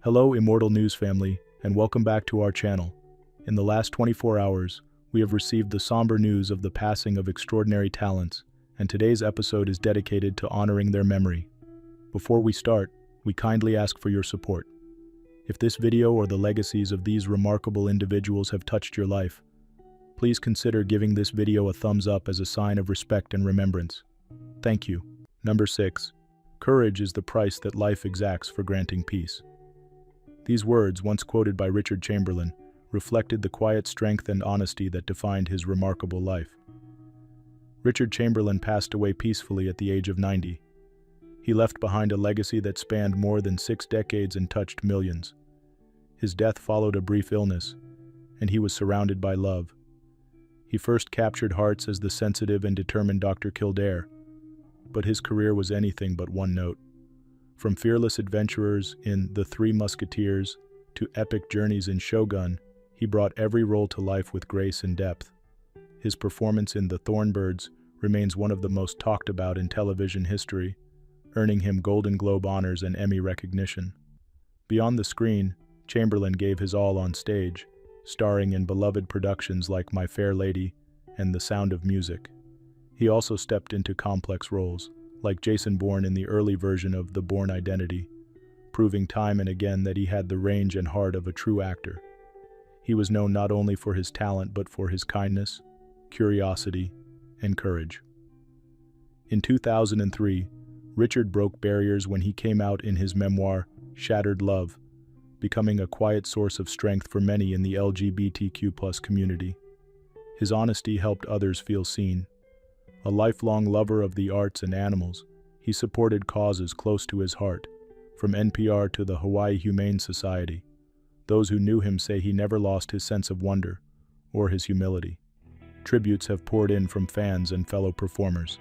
Hello, Immortal News family, and welcome back to our channel. In the last 24 hours, we have received the somber news of the passing of extraordinary talents, and today's episode is dedicated to honoring their memory. Before we start, we kindly ask for your support. If this video or the legacies of these remarkable individuals have touched your life, please consider giving this video a thumbs up as a sign of respect and remembrance. Thank you. Number 6. Courage is the price that life exacts for granting peace. These words, once quoted by Richard Chamberlain, reflected the quiet strength and honesty that defined his remarkable life. Richard Chamberlain passed away peacefully at the age of 90. He left behind a legacy that spanned more than 6 decades and touched millions. His death followed a brief illness, and he was surrounded by love. He first captured hearts as the sensitive and determined Dr. Kildare, but his career was anything but one note. From fearless adventurers in The Three Musketeers to epic journeys in Shogun, he brought every role to life with grace and depth. His performance in The Thornbirds remains one of the most talked about in television history, earning him Golden Globe honors and Emmy recognition. Beyond the screen, Chamberlain gave his all on stage, starring in beloved productions like My Fair Lady and The Sound of Music. He also stepped into complex roles, like Jason Bourne in the early version of The Bourne Identity, proving time and again that he had the range and heart of a true actor. He was known not only for his talent but for his kindness, curiosity, and courage. In 2003, Richard broke barriers when he came out in his memoir, Shattered Love, becoming a quiet source of strength for many in the LGBTQ+ community. His honesty helped others feel seen. A lifelong lover of the arts and animals, he supported causes close to his heart, from NPR to the Hawaii Humane Society. Those who knew him say he never lost his sense of wonder or his humility. Tributes have poured in from fans and fellow performers.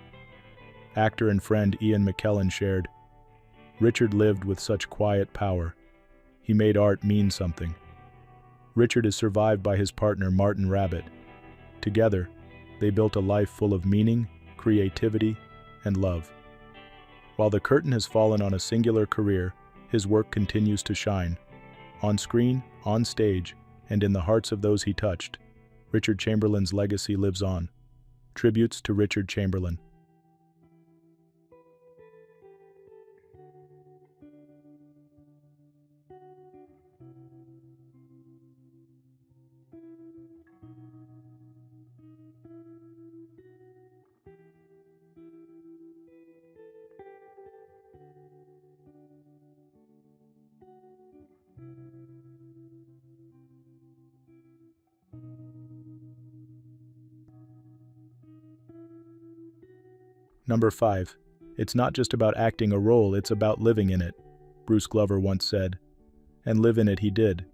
Actor and friend Ian McKellen shared, "Richard lived with such quiet power. He made art mean something." Richard is survived by his partner Martin Rabbit. Together, they built a life full of meaning, creativity, and love. While the curtain has fallen on a singular career, his work continues to shine. On screen, on stage, and in the hearts of those he touched, Richard Chamberlain's legacy lives on. Tributes to Richard Chamberlain. Number 5. It's not just about acting a role, it's about living in it, Bruce Glover once said. And live in it he did.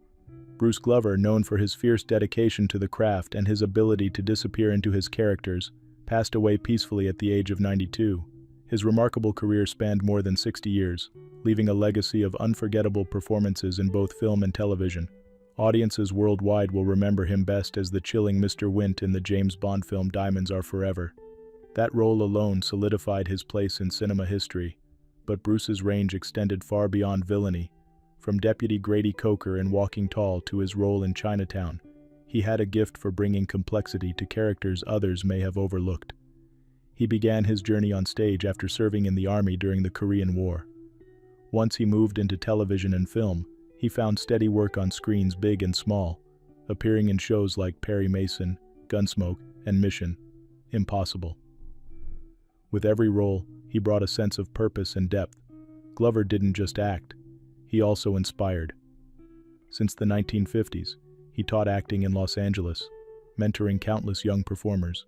Bruce Glover, known for his fierce dedication to the craft and his ability to disappear into his characters, passed away peacefully at the age of 92. His remarkable career spanned more than 60 years, leaving a legacy of unforgettable performances in both film and television. Audiences worldwide will remember him best as the chilling Mr. Wint in the James Bond film Diamonds Are Forever. That role alone solidified his place in cinema history, but Bruce's range extended far beyond villainy. From Deputy Grady Coker in Walking Tall to his role in Chinatown, he had a gift for bringing complexity to characters others may have overlooked. He began his journey on stage after serving in the army during the Korean War. Once he moved into television and film, he found steady work on screens big and small, appearing in shows like Perry Mason, Gunsmoke, and Mission Impossible. With every role, he brought a sense of purpose and depth. Glover didn't just act, he also inspired. Since the 1950s, he taught acting in Los Angeles, mentoring countless young performers.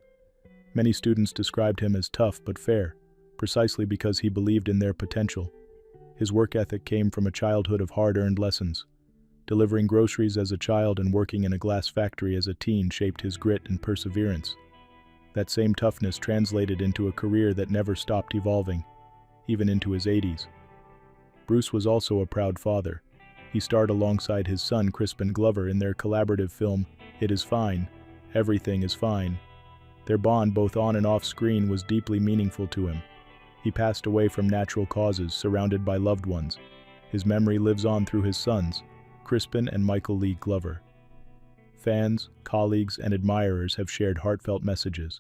Many students described him as tough but fair, precisely because he believed in their potential. His work ethic came from a childhood of hard-earned lessons. Delivering groceries as a child and working in a glass factory as a teen shaped his grit and perseverance. That same toughness translated into a career that never stopped evolving, even into his 80s. Bruce was also a proud father. He starred alongside his son Crispin Glover in their collaborative film, It Is Fine, Everything Is Fine. Their bond both on and off screen was deeply meaningful to him. He passed away from natural causes, surrounded by loved ones, His memory lives on through his sons, Crispin and Michael Lee Glover. Fans, colleagues, and admirers have shared heartfelt messages,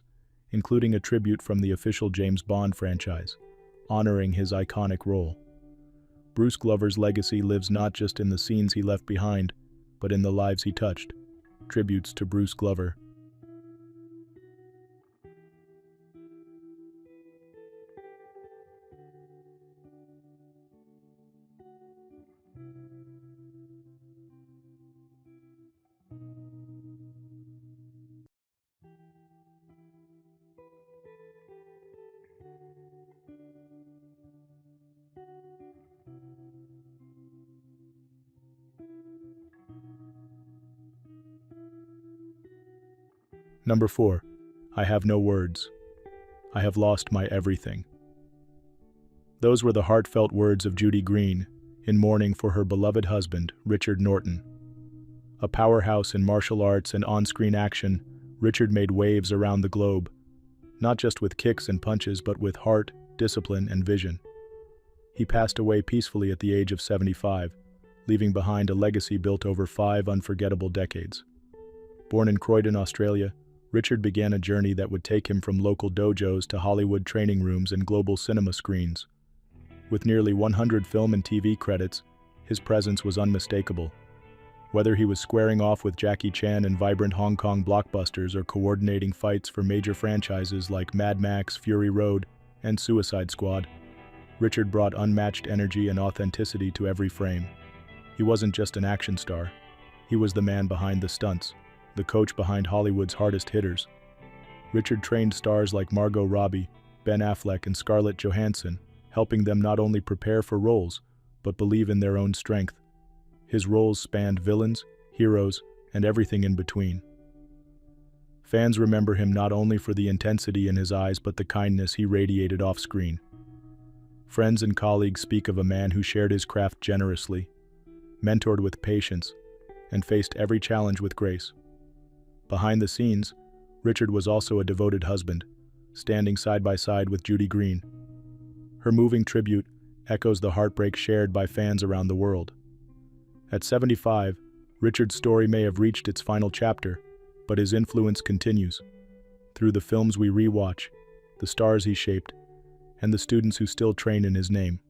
including a tribute from the official James Bond franchise, honoring his iconic role. Bruce Glover's legacy lives not just in the scenes he left behind, but in the lives he touched. Tributes to Bruce Glover. Number 4. I have no words. I have lost my everything. Those were the heartfelt words of Judy Green in mourning for her beloved husband, Richard Norton. A powerhouse in martial arts and on-screen action, Richard made waves around the globe, not just with kicks and punches but with heart, discipline, and vision. He passed away peacefully at the age of 75, leaving behind a legacy built over 5 unforgettable decades. Born in Croydon, Australia, Richard began a journey that would take him from local dojos to Hollywood training rooms and global cinema screens. With nearly 100 film and TV credits, his presence was unmistakable. Whether he was squaring off with Jackie Chan in vibrant Hong Kong blockbusters or coordinating fights for major franchises like Mad Max, Fury Road, and Suicide Squad, Richard brought unmatched energy and authenticity to every frame. He wasn't just an action star. He was the man behind the stunts, the coach behind Hollywood's hardest hitters. Richard trained stars like Margot Robbie, Ben Affleck, and Scarlett Johansson, helping them not only prepare for roles, but believe in their own strength. His roles spanned villains, heroes, and everything in between. Fans remember him not only for the intensity in his eyes but the kindness he radiated off-screen. Friends and colleagues speak of a man who shared his craft generously, mentored with patience, and faced every challenge with grace. Behind the scenes, Richard was also a devoted husband, standing side by side with Judy Green. Her moving tribute echoes the heartbreak shared by fans around the world. At 75, Richard's story may have reached its final chapter, but his influence continues. Through the films we rewatch, the stars he shaped, and the students who still train in his name.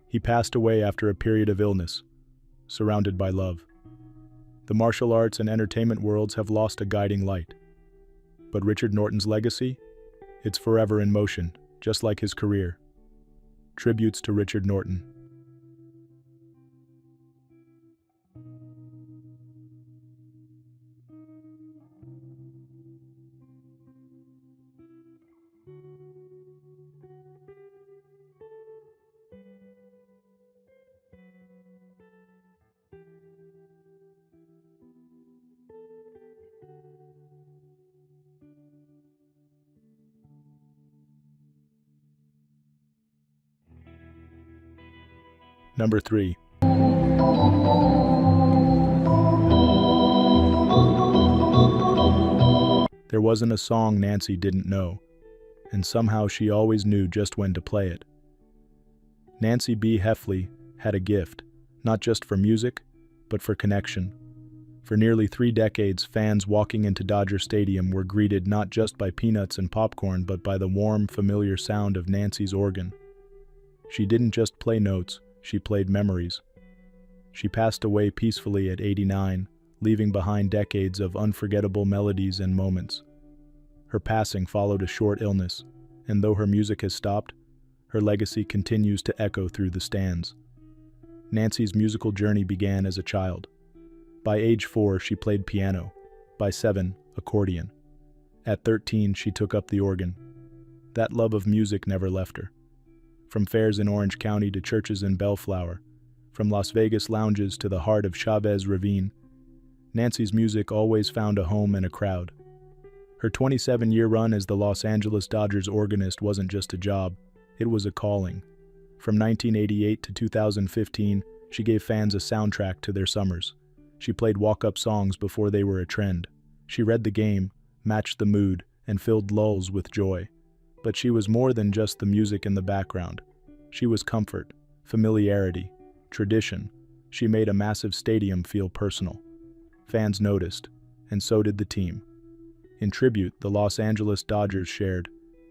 He passed away after a period of illness, surrounded by love. The martial arts and entertainment worlds have lost a guiding light. But Richard Norton's legacy? It's forever in motion, just like his career. Tributes to Richard Norton. Number 3. There wasn't a song Nancy didn't know, and somehow she always knew just when to play it. Nancy Bea Hefley had a gift, not just for music, but for connection. For nearly 3 decades, fans walking into Dodger Stadium were greeted not just by peanuts and popcorn, but by the warm, familiar sound of Nancy's organ. She didn't just play notes, she played memories. She passed away peacefully at 89, leaving behind decades of unforgettable melodies and moments. Her passing followed a short illness, and though her music has stopped, her legacy continues to echo through the stands. Nancy's musical journey began as a child. By age 4, she played piano. By 7, accordion. At 13, she took up the organ. That love of music never left her. From fairs in Orange County to churches in Bellflower, from Las Vegas lounges to the heart of Chavez Ravine, Nancy's music always found a home and a crowd. Her 27-year run as the Los Angeles Dodgers organist wasn't just a job, it was a calling. From 1988 to 2015, she gave fans a soundtrack to their summers. She played walk-up songs before they were a trend. She read the game, matched the mood, and filled lulls with joy. But she was more than just the music in the background. She was comfort, familiarity, Tradition. She made a massive stadium feel personal. Fans noticed, and so did the team. In tribute, the Los Angeles Dodgers shared,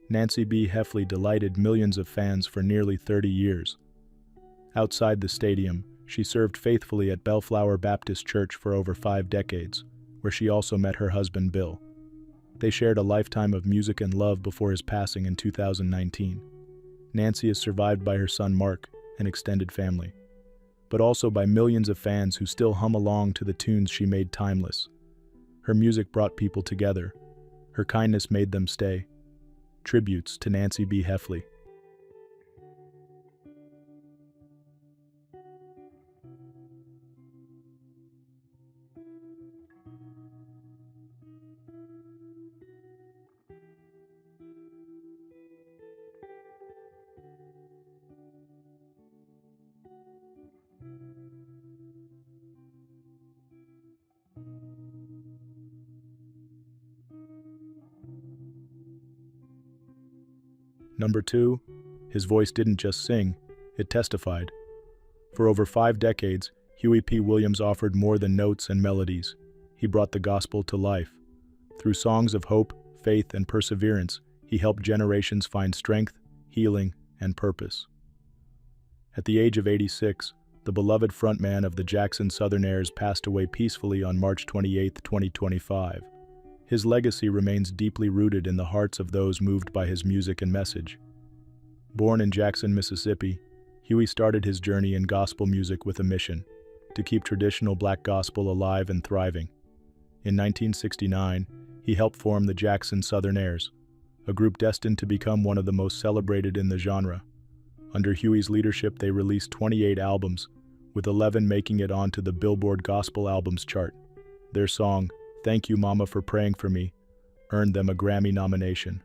Nancy Bea Hefley delighted millions of fans for nearly 30 years. Outside the stadium, she served faithfully at Bellflower Baptist Church for over 5 decades, where she also met her husband Bill. They shared a lifetime of music and love before his passing in 2019. Nancy is survived by her son Mark and extended family, but also by millions of fans who still hum along to the tunes she made timeless. Her music brought people together. Her kindness made them stay. Tributes to Nancy Bea Hefley. Number 2, his voice didn't just sing, it testified. For over 5 decades, Huey P. Williams offered more than notes and melodies. He brought the gospel to life. Through songs of hope, faith, and perseverance, he helped generations find strength, healing, and purpose. At the age of 86, the beloved frontman of the Jackson Southernaires passed away peacefully on March 28, 2025. His legacy remains deeply rooted in the hearts of those moved by his music and message. Born in Jackson, Mississippi, Huey started his journey in gospel music with a mission: to keep traditional black gospel alive and thriving. In 1969, he helped form the Jackson Southernaires, a group destined to become one of the most celebrated in the genre. Under Huey's leadership, they released 28 albums, with 11 making it onto the Billboard Gospel Albums chart. Their song, "Thank You Mama for Praying for Me," earned them a Grammy nomination,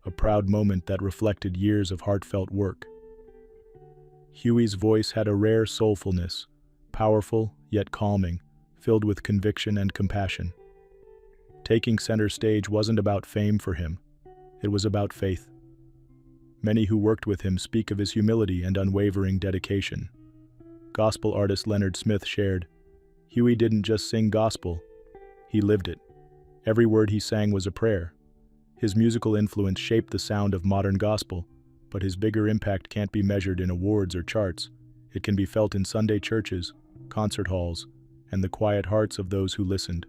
a proud moment that reflected years of heartfelt work. Huey's voice had a rare soulfulness, powerful yet calming, filled with conviction and compassion. Taking center stage wasn't about fame for him, it was about faith. Many who worked with him speak of his humility and unwavering dedication. Gospel artist Leonard Smith shared, "Huey didn't just sing gospel, he lived it. Every word he sang was a prayer." His musical influence shaped the sound of modern gospel, but his bigger impact can't be measured in awards or charts. It can be felt in Sunday churches, concert halls, and the quiet hearts of those who listened.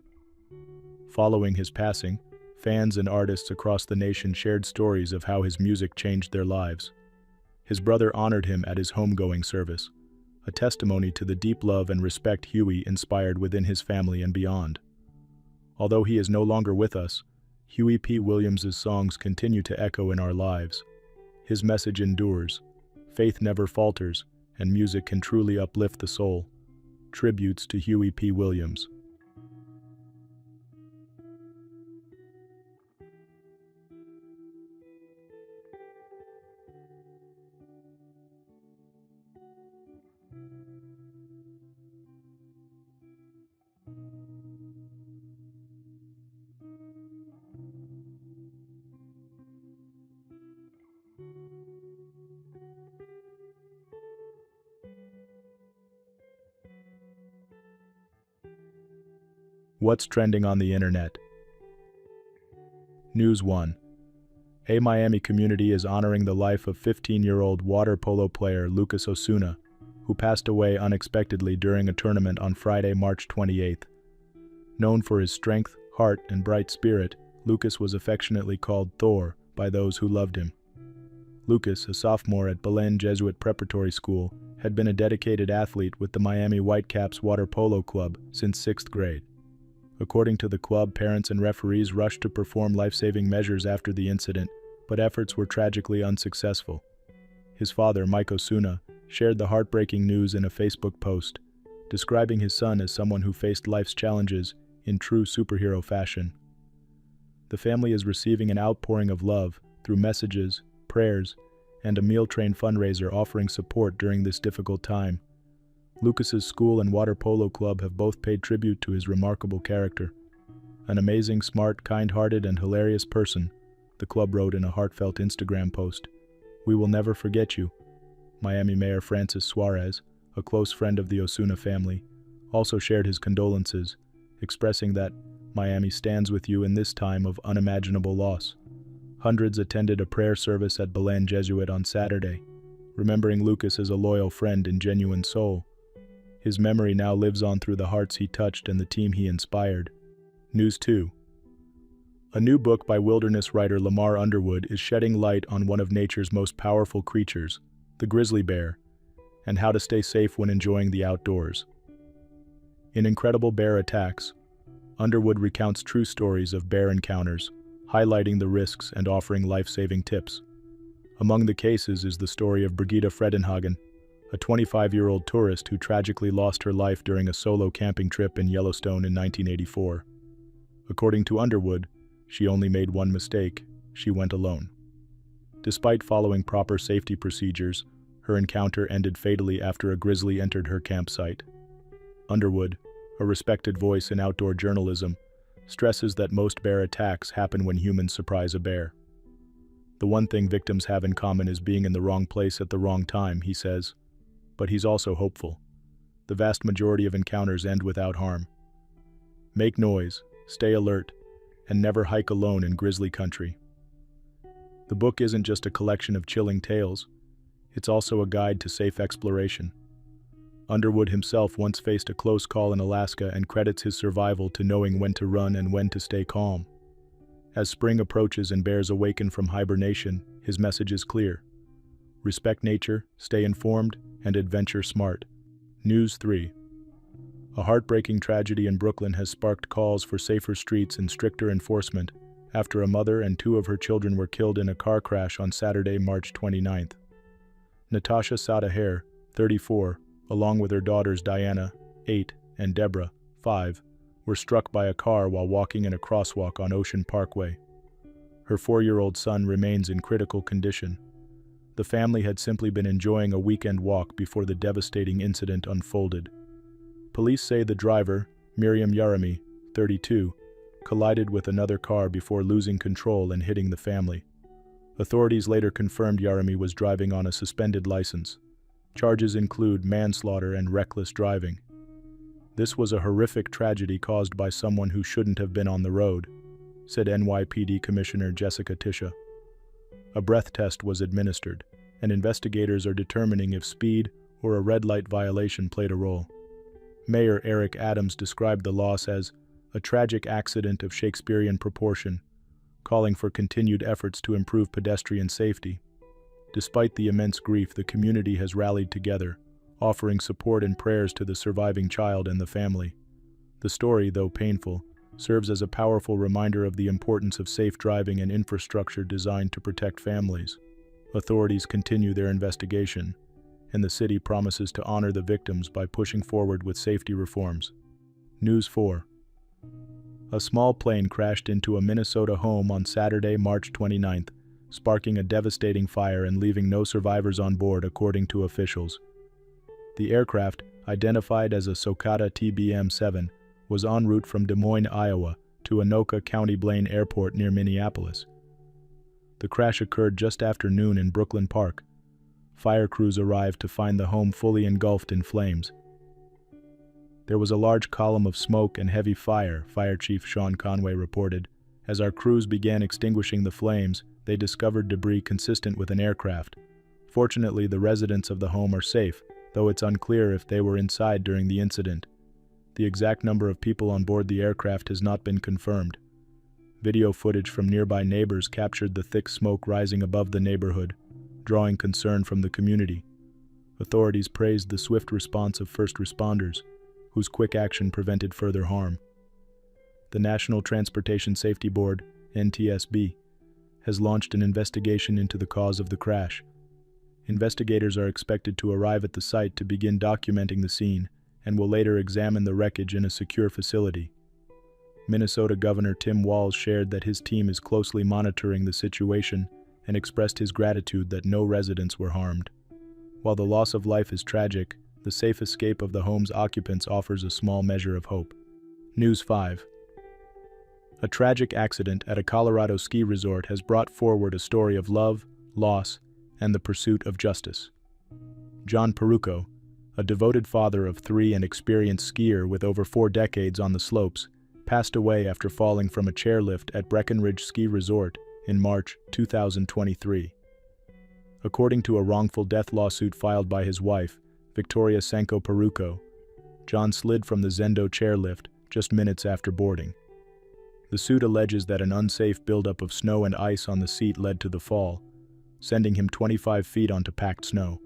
Following his passing, fans and artists across the nation shared stories of how his music changed their lives. His brother honored him at his homegoing service, a testimony to the deep love and respect Huey inspired within his family and beyond. Although he is no longer with us, Huey P. Williams's songs continue to echo in our lives. His message endures, faith never falters, and music can truly uplift the soul. Tributes to Huey P. Williams. What's trending on the internet? News 1. A Miami community is honoring the life of 15-year-old water polo player Lucas Osuna, who passed away unexpectedly during a tournament on Friday, March 28. Known for his strength, heart, and bright spirit, Lucas was affectionately called Thor by those who loved him. Lucas, a sophomore at Belen Jesuit Preparatory School, had been a dedicated athlete with the Miami Whitecaps Water Polo Club since 6th grade. According to the club, parents and referees rushed to perform life-saving measures after the incident, but efforts were tragically unsuccessful. His father, Mike Osuna, shared the heartbreaking news in a Facebook post, describing his son as someone who faced life's challenges in true superhero fashion. The family is receiving an outpouring of love through messages, prayers, and a meal train fundraiser offering support during this difficult time. Lucas's school and water polo club have both paid tribute to his remarkable character. An amazing, smart, kind-hearted, and hilarious person, the club wrote in a heartfelt Instagram post. "We will never forget you." Miami Mayor Francis Suarez, a close friend of the Osuna family, also shared his condolences, expressing that Miami stands with you in this time of unimaginable loss. Hundreds attended a prayer service at Belen Jesuit on Saturday, remembering Lucas as a loyal friend and genuine soul. His memory now lives on through the hearts he touched and the team he inspired. News 2. A new book by wilderness writer Lamar Underwood is shedding light on one of nature's most powerful creatures, the grizzly bear, and how to stay safe when enjoying the outdoors. In Incredible Bear Attacks, Underwood recounts true stories of bear encounters, highlighting the risks and offering life-saving tips. Among the cases is the story of Brigitte Fredenhagen, a 25-year-old tourist who tragically lost her life during a solo camping trip in Yellowstone in 1984. According to Underwood, she only made one mistake: she went alone. Despite following proper safety procedures, her encounter ended fatally after a grizzly entered her campsite. Underwood, a respected voice in outdoor journalism, stresses that most bear attacks happen when humans surprise a bear. The one thing victims have in common is being in the wrong place at the wrong time, he says. But he's also hopeful. The vast majority of encounters end without harm. Make noise, stay alert, and never hike alone in grizzly country. The book isn't just a collection of chilling tales, it's also a guide to safe exploration. Underwood himself once faced a close call in Alaska and credits his survival to knowing when to run and when to stay calm. As spring approaches and bears awaken from hibernation, his message is clear: respect nature, stay informed, and adventure smart. News 3. A heartbreaking tragedy in Brooklyn has sparked calls for safer streets and stricter enforcement after a mother and two of her children were killed in a car crash on Saturday, March 29th. Natasha Sadaher, 34, along with her daughters Diana, 8, and Deborah, 5, were struck by a car while walking in a crosswalk on Ocean Parkway. Her 4-year-old son remains in critical condition. The family had simply been enjoying a weekend walk before the devastating incident unfolded. Police say the driver, Miriam Yarami, 32, collided with another car before losing control and hitting the family. Authorities later confirmed Yarami was driving on a suspended license. Charges include manslaughter and reckless driving. This was a horrific tragedy caused by someone who shouldn't have been on the road, said NYPD Commissioner Jessica Tisha. A breath test was administered, and investigators are determining if speed or a red light violation played a role. Mayor Eric Adams described the loss as a tragic accident of Shakespearean proportion, calling for continued efforts to improve pedestrian safety. Despite the immense grief, the community has rallied together, offering support and prayers to the surviving child and the family. The story, though painful, serves as a powerful reminder of the importance of safe driving and infrastructure designed to protect families. Authorities continue their investigation, and the city promises to honor the victims by pushing forward with safety reforms. News 4. A small plane crashed into a Minnesota home on Saturday, March 29th, sparking a devastating fire and leaving no survivors on board, according to officials. The aircraft, identified as a Socata TBM-7, was en route from Des Moines, Iowa, to Anoka County Blaine Airport near Minneapolis. The crash occurred just after noon in Brooklyn Park. Fire crews arrived to find the home fully engulfed in flames. There was a large column of smoke and heavy fire, Fire Chief Sean Conway reported. As our crews began extinguishing the flames, they discovered debris consistent with an aircraft. Fortunately, the residents of the home are safe, though it's unclear if they were inside during the incident. The exact number of people on board the aircraft has not been confirmed. Video footage from nearby neighbors captured the thick smoke rising above the neighborhood, drawing concern from the community. Authorities praised the swift response of first responders, whose quick action prevented further harm. The National Transportation Safety Board, NTSB, has launched an investigation into the cause of the crash. Investigators are expected to arrive at the site to begin documenting the scene and will later examine the wreckage in a secure facility. Minnesota Governor Tim Walz shared that his team is closely monitoring the situation and expressed his gratitude that no residents were harmed. While the loss of life is tragic, the safe escape of the home's occupants offers a small measure of hope. News 5. A tragic accident at a Colorado ski resort has brought forward a story of love, loss, and the pursuit of justice. John Perucco, a devoted father of 3 and experienced skier with over 4 decades on the slopes, passed away after falling from a chairlift at Breckenridge Ski Resort in March 2023. According to a wrongful death lawsuit filed by his wife, Victoria Senko Peruco, John slid from the Zendo chairlift just minutes after boarding. The suit alleges that an unsafe buildup of snow and ice on the seat led to the fall, sending him 25 feet onto packed snow.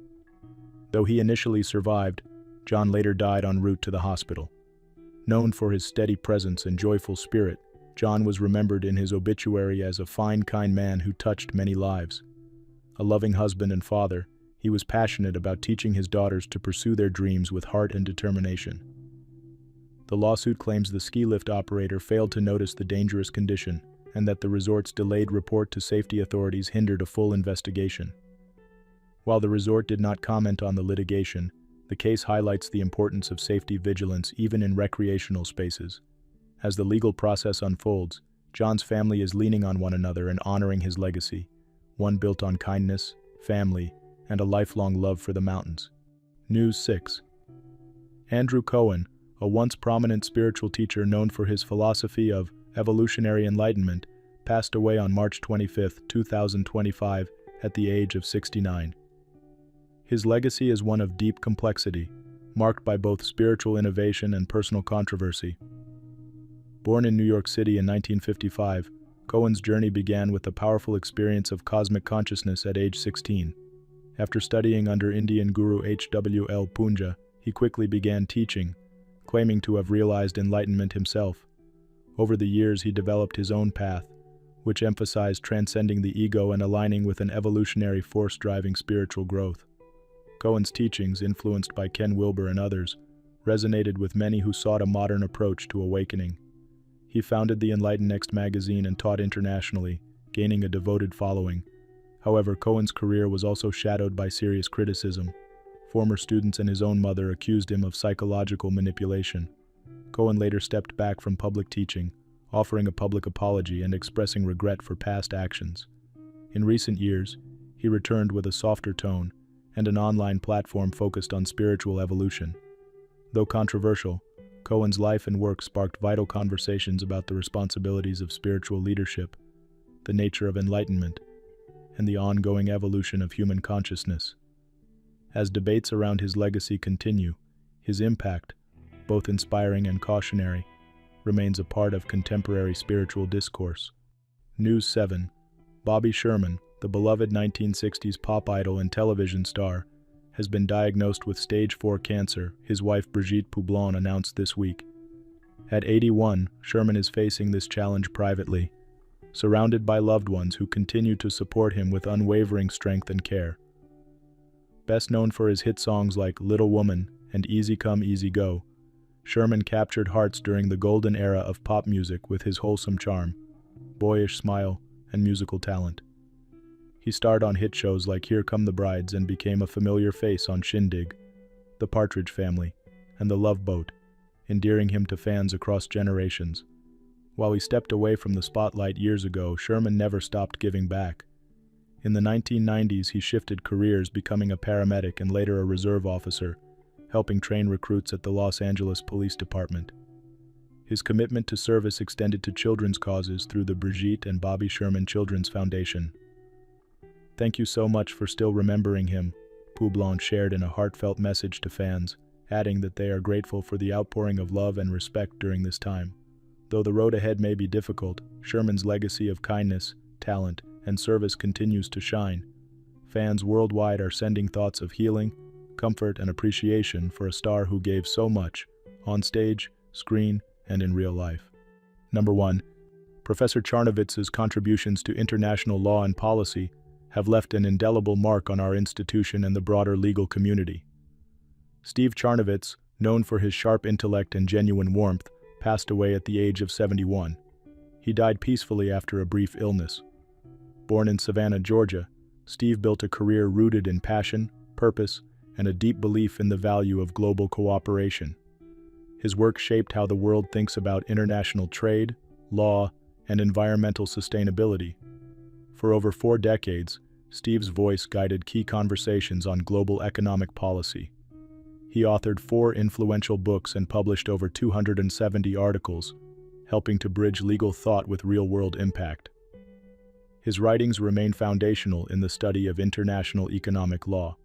Though he initially survived, John later died en route to the hospital. Known for his steady presence and joyful spirit, John was remembered in his obituary as a fine, kind man who touched many lives. A loving husband and father, he was passionate about teaching his daughters to pursue their dreams with heart and determination. The lawsuit claims the ski lift operator failed to notice the dangerous condition and that the resort's delayed report to safety authorities hindered a full investigation. While the resort did not comment on the litigation, the case highlights the importance of safety vigilance even in recreational spaces. As the legal process unfolds, John's family is leaning on one another and honoring his legacy, one built on kindness, family, and a lifelong love for the mountains. News 6. Andrew Cohen, a once prominent spiritual teacher known for his philosophy of evolutionary enlightenment, passed away on March 25, 2025, at the age of 69. His legacy is one of deep complexity, marked by both spiritual innovation and personal controversy. Born in New York City in 1955, Cohen's journey began with the powerful experience of cosmic consciousness at age 16. After studying under Indian guru H.W.L. Punja, he quickly began teaching, claiming to have realized enlightenment himself. Over the years, he developed his own path, which emphasized transcending the ego and aligning with an evolutionary force driving spiritual growth. Cohen's teachings, influenced by Ken Wilber and others, resonated with many who sought a modern approach to awakening. He founded the Enlighten Next magazine and taught internationally, gaining a devoted following. However, Cohen's career was also shadowed by serious criticism. Former students and his own mother accused him of psychological manipulation. Cohen later stepped back from public teaching, offering a public apology and expressing regret for past actions. In recent years, he returned with a softer tone and an online platform focused on spiritual evolution. Though controversial, Cohen's life and work sparked vital conversations about the responsibilities of spiritual leadership, the nature of enlightenment, and the ongoing evolution of human consciousness. As debates around his legacy continue, his impact, both inspiring and cautionary, remains a part of contemporary spiritual discourse. News 7. Bobby Sherman, the beloved 1960s pop idol and television star, has been diagnosed with stage 4 cancer, his wife Brigitte Poublon announced this week. At 81, Sherman is facing this challenge privately, surrounded by loved ones who continue to support him with unwavering strength and care. Best known for his hit songs like Little Woman and Easy Come, Easy Go, Sherman captured hearts during the golden era of pop music with his wholesome charm, boyish smile, and musical talent. He starred on hit shows like Here Come the Brides and became a familiar face on Shindig, The Partridge Family, and The Love Boat, endearing him to fans across generations. While he stepped away from the spotlight years ago, Sherman never stopped giving back. In the 1990s, he shifted careers, becoming a paramedic and later a reserve officer, helping train recruits at the Los Angeles Police Department. His commitment to service extended to children's causes through the Brigitte and Bobby Sherman Children's Foundation. "Thank you so much for still remembering him," Poublon shared in a heartfelt message to fans, adding that they are grateful for the outpouring of love and respect during this time. Though the road ahead may be difficult, Sherman's legacy of kindness, talent, and service continues to shine. Fans worldwide are sending thoughts of healing, comfort, and appreciation for a star who gave so much, on stage, screen, and in real life. Number 1. Professor Charnovitz's contributions to international law and policy have left an indelible mark on our institution and the broader legal community. Steve Charnovitz, known for his sharp intellect and genuine warmth, passed away at the age of 71. He died peacefully after a brief illness. Born in Savannah, Georgia, Steve built a career rooted in passion, purpose, and a deep belief in the value of global cooperation. His work shaped how the world thinks about international trade, law, and environmental sustainability. For over 4 decades, Steve's voice guided key conversations on global economic policy. He authored 4 influential books and published over 270 articles, helping to bridge legal thought with real-world impact. His writings remain foundational in the study of international economic law.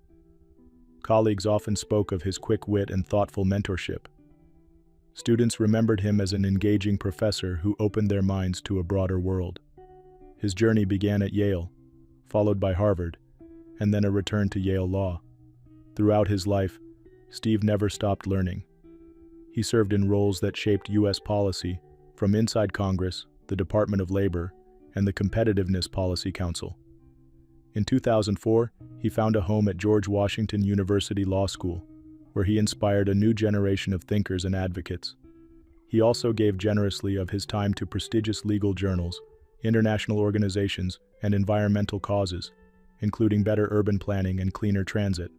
Colleagues often spoke of his quick wit and thoughtful mentorship. Students remembered him as an engaging professor who opened their minds to a broader world. His journey began at Yale, followed by Harvard, and then a return to Yale Law. Throughout his life, Steve never stopped learning. He served in roles that shaped U.S. policy, from inside Congress, the Department of Labor, and the Competitiveness Policy Council. In 2004, he found a home at George Washington University Law School, where he inspired a new generation of thinkers and advocates. He also gave generously of his time to prestigious legal journals, international organizations, and environmental causes, including better urban planning and cleaner transit.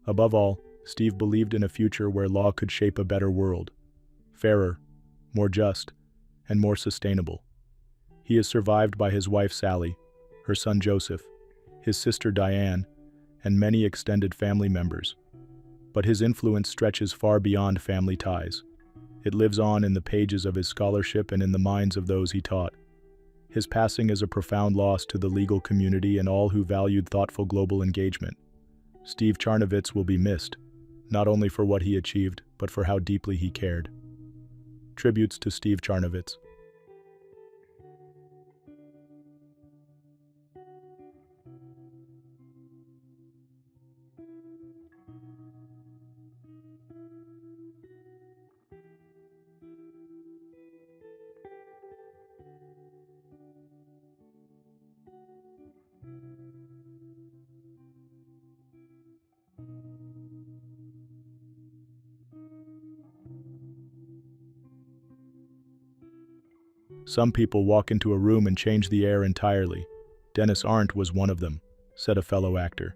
Above all, Steve believed in a future where law could shape a better world, fairer, more just, and more sustainable. He is survived by his wife Sally, her son Joseph, his sister Diane, and many extended family members. But his influence stretches far beyond family ties. It lives on in the pages of his scholarship and in the minds of those he taught. His passing is a profound loss to the legal community and all who valued thoughtful global engagement. Steve Charnovitz will be missed, not only for what he achieved, but for how deeply he cared. Tributes to Steve Charnovitz. Some people walk into a room and change the air entirely. Dennis Arndt was one of them, said a fellow actor.